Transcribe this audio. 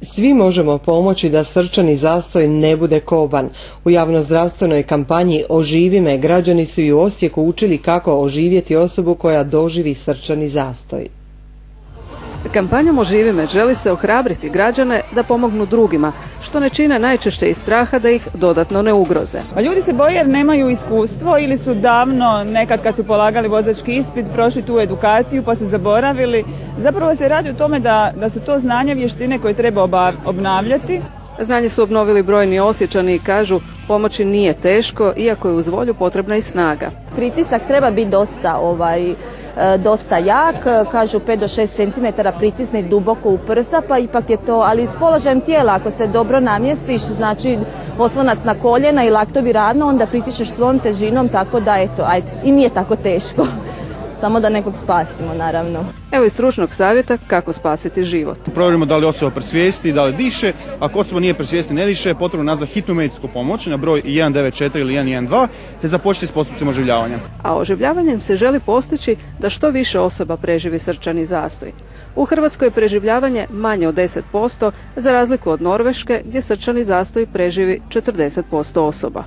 Svi možemo pomoći da srčani zastoj ne bude koban. U javnozdravstvenoj kampanji Oživi me građani su i u Osijeku učili kako oživjeti osobu koja doživi srčani zastoj. Kampanjom Oživi me želi se ohrabriti građane da pomognu drugima, što ne čine najčešće iz straha da ih dodatno ne ugroze. Ljudi se boje jer nemaju iskustvo ili su davno, nekad kad su polagali vozački ispit, prošli tu edukaciju pa su zaboravili. Zapravo se radi o tome da su to znanja, vještine koje treba obnavljati. Znanje su obnovili brojni Osječani i kažu pomoći nije teško, iako je uz volju potrebna i snaga. Pritisak treba biti dosta jak, kažu 5 do 6 cm pritisni duboko u prsa, pa ipak je to, ali s položajem tijela, ako se dobro namjestiš, znači oslonac na koljena i laktovi ravno, onda pritičeš svom težinom, tako da eto, ajde, i nije tako teško. Samo da nekog spasimo, naravno. Evo i stručnog savjeta kako spasiti život. Provjerimo da li osoba presvijesti, da li diše. Ako osoba nije presvijesti, ne diše, potrebno nazvati hitnu medicinsku pomoć na broj 194 ili 112 te započeti s postupcima oživljavanja. A oživljavanjem se želi postići da što više osoba preživi srčani zastoj. U Hrvatskoj je preživljavanje manje od 10%, za razliku od Norveške gdje srčani zastoj preživi 40% osoba.